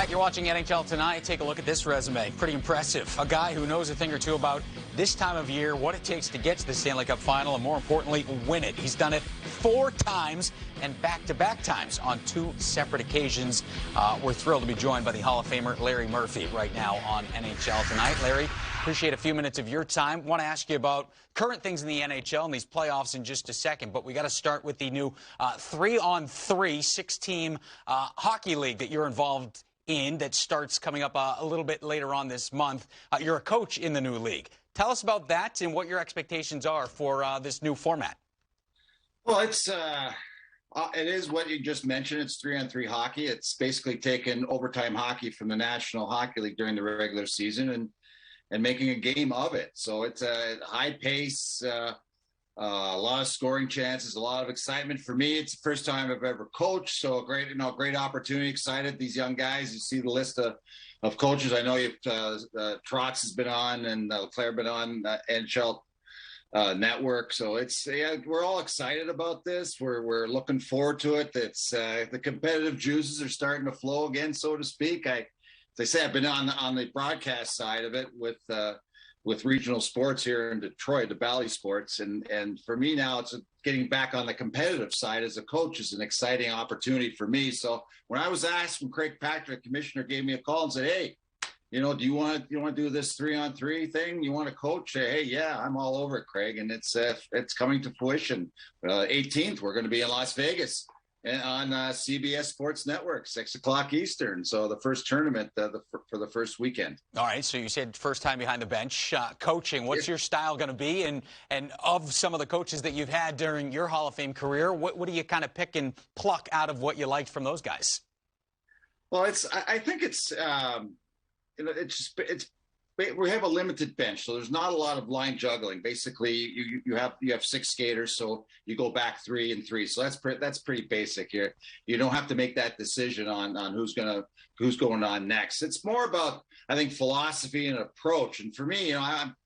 You're watching NHL Tonight. Take a look at this resume. Pretty impressive. A guy who knows a thing or two about this time of year, what it takes to get to the Stanley Cup final, and more importantly, win it. He's done it 4 times and back-to-back times on 2 separate occasions. We're thrilled to be joined by the Hall of Famer Larry Murphy right now on NHL Tonight. Larry, appreciate a few minutes of your time. Want to ask you about current things in the NHL and these playoffs in just a second, but we got to start with the new 3-on-3 6-team hockey league that you're involved in that starts coming up a little bit later on this month. You're a coach in the new league. Tell us about that and what your expectations are for this new format. Well, it is what you just mentioned. It's 3-on-3 hockey. It's basically taken overtime hockey from the National Hockey League during the regular season and making a game of it. So it's a high pace, a lot of scoring chances, a lot of excitement. For me, it's the first time I've ever coached, so a great opportunity. Excited, these young guys. You see the list of coaches. I know Trotz has been on and Claire been on NHL Network. So we're all excited about this. We're looking forward to it. It's the competitive juices are starting to flow again, so to speak. As I say, I've been on the broadcast side of it with regional sports here in Detroit, the Bally Sports. And for me now, it's getting back on the competitive side as a coach is an exciting opportunity for me. So when I was asked from Craig Patrick, the commissioner gave me a call and said, hey, do you want to do this 3-on-3 thing? You want to coach? Hey, yeah, I'm all over it, Craig. And it's coming to fruition. 18th, we're going to be in Las Vegas on CBS Sports Network, 6:00 Eastern. So the first tournament for the first weekend. All right. So you said first time behind the bench, coaching. What's your style going to be? And of some of the coaches that you've had during your Hall of Fame career, what do you kind of pick and pluck out of what you liked from those guys? Well, I think we have a limited bench, so there's not a lot of line juggling. Basically, you have 6 skaters, so you go back 3 and 3. So that's pretty basic here. You don't have to make that decision on who's going on next. It's more about, I think, philosophy and approach. And for me, I'm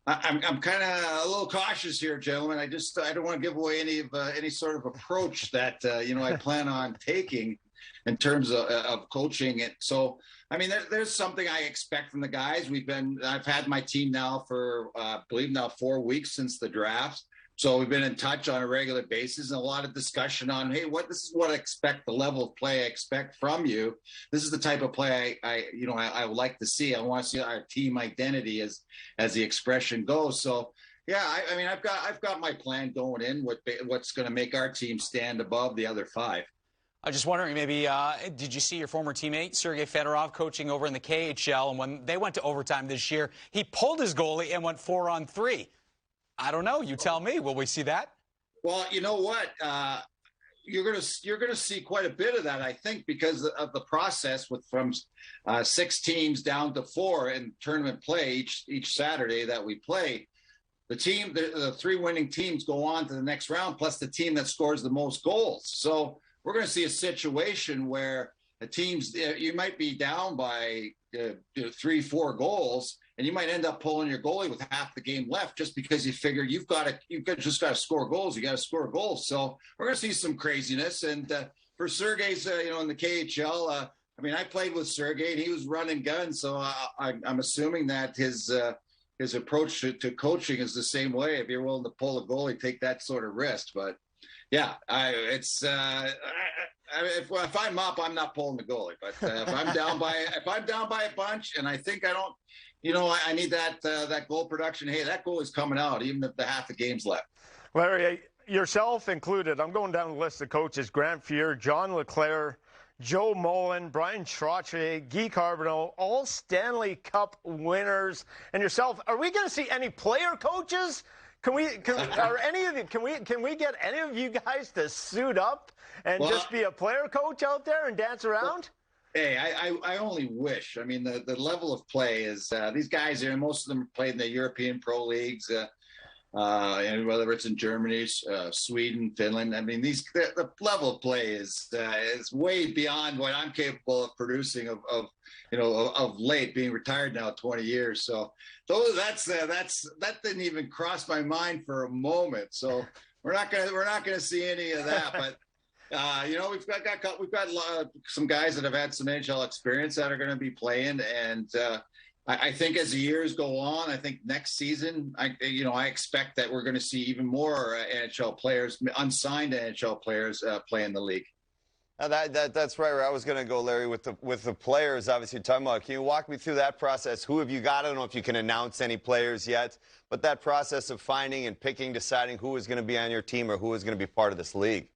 kind of a little cautious here, gentlemen. I don't want to give away any sort of approach that I plan on taking in terms of coaching it. So, I mean, there's something I expect from the guys. I've had my team now for, I believe now 4 weeks since the draft. So we've been in touch on a regular basis and a lot of discussion on, hey, this is what I expect, the level of play I expect from you. This is the type of play I would like to see. I want to see our team identity as the expression goes. So, yeah, I mean, I've got my plan going in, what's going to make our team stand above the other 5. I'm just wondering, maybe, did you see your former teammate, Sergei Fedorov, coaching over in the KHL? And when they went to overtime this year, he pulled his goalie and went 4-on-3. I don't know. You tell me. Will we see that? Well, you know what? You're gonna see quite a bit of that, I think, because of the process from 6 teams down to 4 in tournament play each Saturday that we play. The 3 winning teams go on to the next round, plus the team that scores the most goals. So we're going to see a situation where the teams, you might be down by 3-4 goals, and you might end up pulling your goalie with half the game left just because you figure you've just got to score goals. You got to score goals. So we're going to see some craziness. And for Sergei's, in the KHL, I mean, I played with Sergei, and he was running guns. So I'm assuming that his approach to coaching is the same way. If you're willing to pull a goalie, take that sort of risk. But yeah, if I'm up, I'm not pulling the goalie. But if I'm down by a bunch, and I think I don't, I need that goal production. Hey, that goal is coming out, even if the half the game's left. Larry, yourself included. I'm going down the list of coaches: Grant Fuhr, John LeClaire, Joe Mullen, Brian Trottier, Guy Carbonneau, all Stanley Cup winners, and yourself. Are we going to see any player coaches? Can we get any of you guys to suit up and just be a player coach out there and dance around? Hey, I only wish. I mean, the level of play is these guys here. Most of them played in the European pro leagues, and whether it's in Germany, Sweden, Finland. I mean, the level of play is way beyond what I'm capable of producing of late, being retired now 20 years. So that didn't even cross my mind for a moment. So we're not gonna see any of that. But We've got some guys that have had some NHL experience that are going to be playing, and I think as the years go on, I think next season, I expect that we're going to see even more NHL players, unsigned NHL players, play in the league. That's right where I was going to go, Larry, with the players. Obviously, you're talking about. Can you walk me through that process? Who have you got? I don't know if you can announce any players yet, but that process of finding and picking, deciding who is going to be on your team or who is going to be part of this league.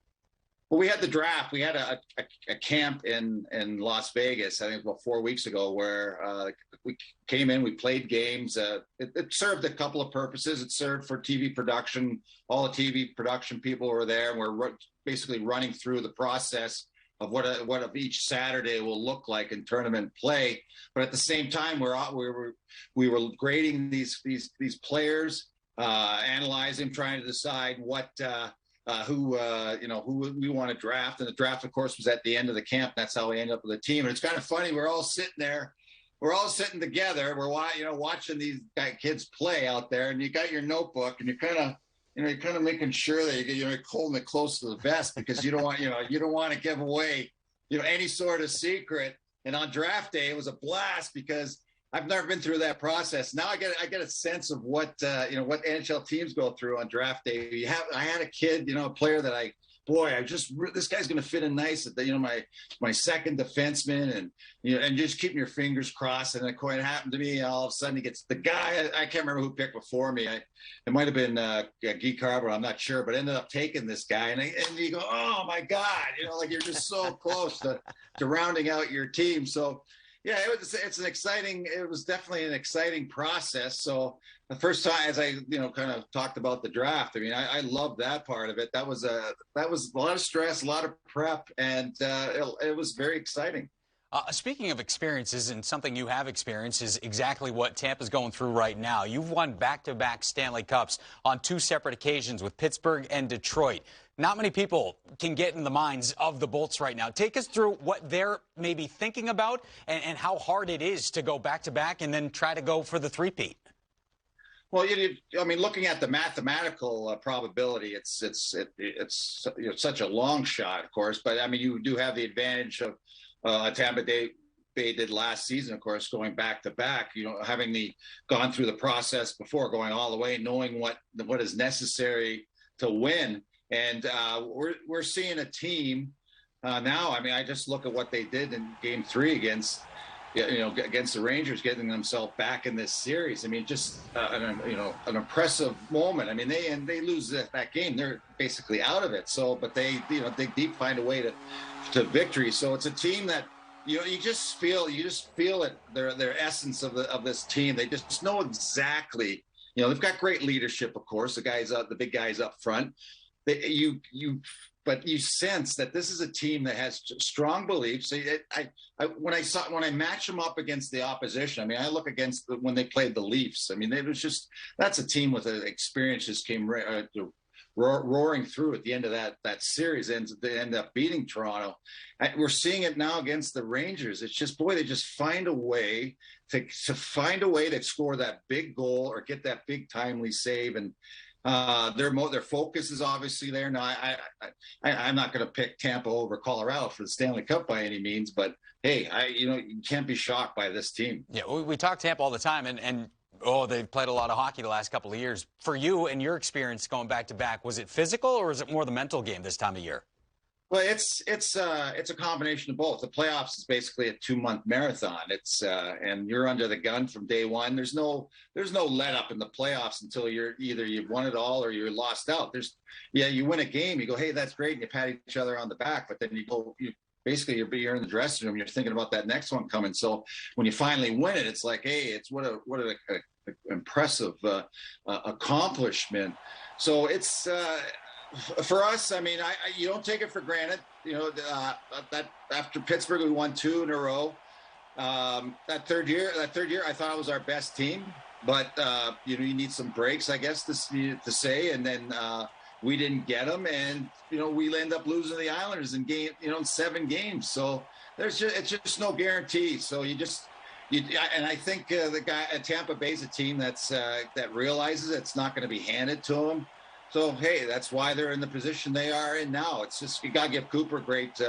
Well, we had the draft. We had a camp in Las Vegas, I think about 4 weeks ago, where we came in, we played games. It served a couple of purposes. It served for TV production. All the TV production people were there, and we're basically running through the process of what of each Saturday will look like in tournament play. But at the same time, we were grading these players, analyzing, trying to decide who we want to draft. And the draft, of course, was at the end of the camp. That's how we ended up with a team. And it's kind of funny. We're all sitting there. We're all sitting together. We're watching these kids play out there, and you got your notebook, and you're kind of making sure that you're holding it close to the vest, because you don't want to give away any sort of secret. And on draft day, it was a blast because I've never been through that process. Now I get a sense of what NHL teams go through on draft day. I had a kid, a player that this guy's going to fit in nice at my second defenseman, and just keeping your fingers crossed. And it happened to me. All of a sudden, he gets the guy. I can't remember who picked before me. It might have been Guy Carbon. I'm not sure, but ended up taking this guy. And you go, oh my God, you're just so close to rounding out your team. So. Yeah, it was definitely an exciting process. So the first time, as I, kind of talked about the draft, I mean, I loved that part of it. That was a lot of stress, a lot of prep, and it was very exciting. Speaking of experiences, and something you have experienced is exactly what Tampa's going through right now. You've won back-to-back Stanley Cups on 2 separate occasions with Pittsburgh and Detroit. Not many people can get in the minds of the Bolts right now. Take us through what they're maybe thinking about and how hard it is to go back-to-back and then try to go for the three-peat. Well, looking at the mathematical probability, it's such a long shot, of course. But I mean, you do have the advantage of Tampa Bay did last season, of course, going back to back. Having gone through the process before, going all the way, knowing what is necessary to win. And we're seeing a team now. I mean, I just look at what they did in Game 3 against the Rangers, getting themselves back in this series. I mean, just an impressive moment. I mean, they lose that game, they're basically out of it. So, but they dig deep, find a way to victory. So it's a team that you just feel it. Their essence of this team. They just know exactly. They've got great leadership, of course. The big guys up front. But you sense that this is a team that has strong beliefs. When I match them up against the opposition, I mean, I look against when they played the Leafs. I mean, that's a team with an experience just came roaring through at the end of that series, and they end up beating Toronto. We're seeing it now against the Rangers. It's just, boy, they just find a way to score that big goal or get that big timely save. And their focus is obviously there. Now, I'm not going to pick Tampa over Colorado for the Stanley Cup by any means, but hey, you can't be shocked by this team. Yeah, we talk Tampa all the time, and they've played a lot of hockey the last couple of years. For you and your experience going back to back, was it physical or is it more the mental game this time of year? Well, it's a combination of both. The playoffs is basically a 2-month marathon. And you're under the gun from day one. There's no let up in the playoffs until you've won it all or you're lost out. You win a game, you go, hey, that's great, and you pat each other on the back. But then you're in the dressing room, you're thinking about that next one coming. So when you finally win it, it's like, hey, it's what an impressive accomplishment. So it's. For us, I mean, you don't take it for granted. That after Pittsburgh, we won 2 in a row. That third year, I thought it was our best team. But you need some breaks, I guess, to say. And then we didn't get them, and we end up losing the Islanders in 7 games. So it's just no guarantee. So and I think the guy at Tampa Bay is a team that realizes it's not going to be handed to them. So, hey, that's why they're in the position they are in now. It's just, you got to give Cooper great.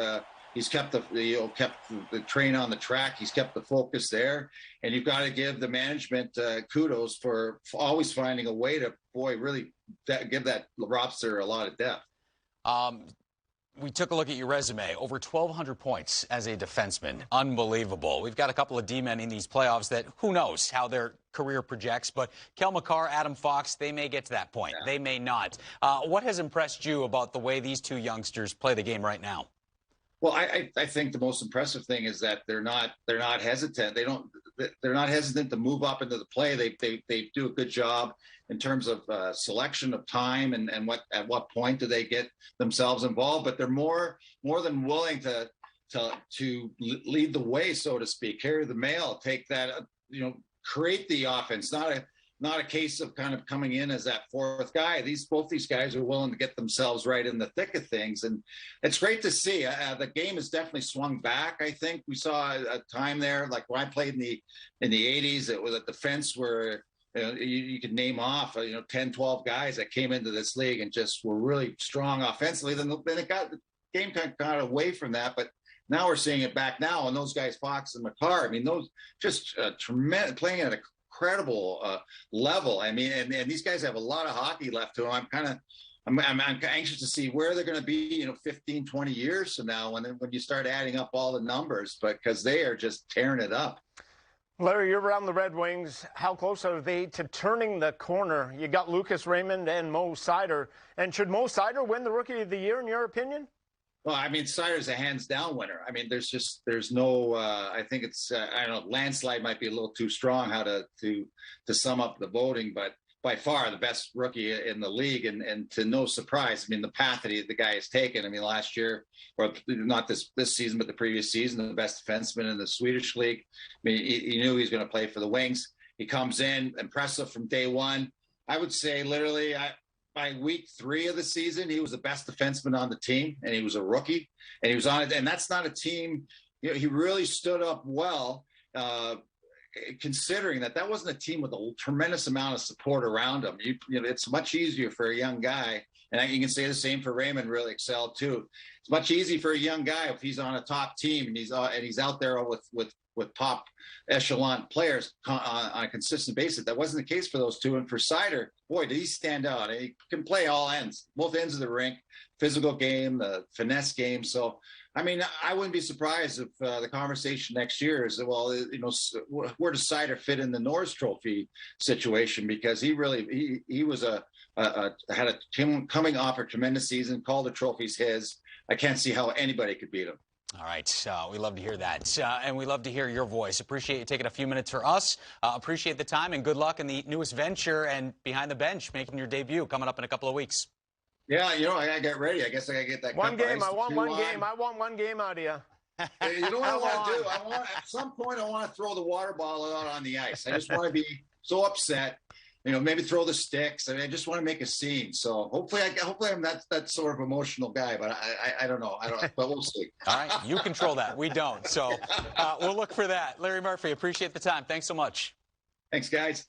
He's kept the train on the track. He's kept the focus there. And you've got to give the management kudos for always finding a way to, really give that roster a lot of depth. We took a look at your resume. Over 1,200 points as a defenseman. Unbelievable. We've got a couple of D-men in these playoffs that who knows how their career projects. But Kel McCarr, Adam Fox, they may get to that point. Yeah. They may not. What has impressed you about the way these two youngsters play the game right now? Well, I think the most impressive thing is that they're not hesitant. They're not hesitant to move up into the play. They do a good job in terms of selection of time and at what point do they get themselves involved. But they're more than willing to lead the way, so to speak, carry the mail, take that, create the offense. Not a case of kind of coming in as that fourth guy. Both these guys are willing to get themselves right in the thick of things, and it's great to see. The game has definitely swung back. I think we saw a time there, like when I played in the 80s, it was a defense where you could name off 10, 12 guys that came into this league and just were really strong offensively. Then it got the game kind of got away from that, but now we're seeing it back now. And those guys, Fox and McCarr, I mean, those just tremendous, playing at a incredible level. I mean, and these guys have a lot of hockey left to them. I'm anxious to see where they're going to be, 15, 20 years from now when you start adding up all the numbers, because they are just tearing it up. Larry, you're around the Red Wings. How close are they to turning the corner? You got Lucas Raymond and Mo Seider. And should Mo Seider win the Rookie of the Year, in your opinion? Well, I mean, Seider's a hands-down winner. I mean, there's no. I think it's. I don't know. Landslide might be a little too strong how to sum up the voting, but by far the best rookie in the league, and to no surprise, I mean, the path that the guy has taken. I mean, last year, or not this season, but the previous season, the best defenseman in the Swedish league. I mean, he knew he was going to play for the Wings. He comes in, impressive from day one. I would say, literally, by week 3 of the season, he was the best defenseman on the team, and he was a rookie, and he was on it. And that's not a team. He really stood up well. Considering that wasn't a team with a tremendous amount of support around him. It's much easier for a young guy, and you can say the same for Raymond, really excelled too. It's much easier for a young guy if he's on a top team and he's out there with top echelon players on a consistent basis. That wasn't the case for those two. And for Seider, boy, did he stand out. He can play all ends, both ends of the rink, physical game, the finesse game. So, I mean, I wouldn't be surprised if the conversation next year is, well, where does Seider fit in the Norris Trophy situation? Because he was had a coming off a tremendous season, called the trophies his. I can't see how anybody could beat him. All right. We love to hear that. And we love to hear your voice. Appreciate you taking a few minutes for us. Appreciate the time, and good luck in the newest venture and Behind the Bench, making your debut coming up in a couple of weeks. Yeah, I got to get ready. I guess I got to get that. One game. I want one game. I want one game out of you. You know what I want to do? At some point, I want to throw the water bottle out on the ice. I just want to be so upset. Maybe throw the sticks. I mean, I just want to make a scene. So hopefully I'm that sort of emotional guy, but I don't know. But we'll see. All right. You control that. We don't. So we'll look for that. Larry Murphy, appreciate the time. Thanks so much. Thanks, guys.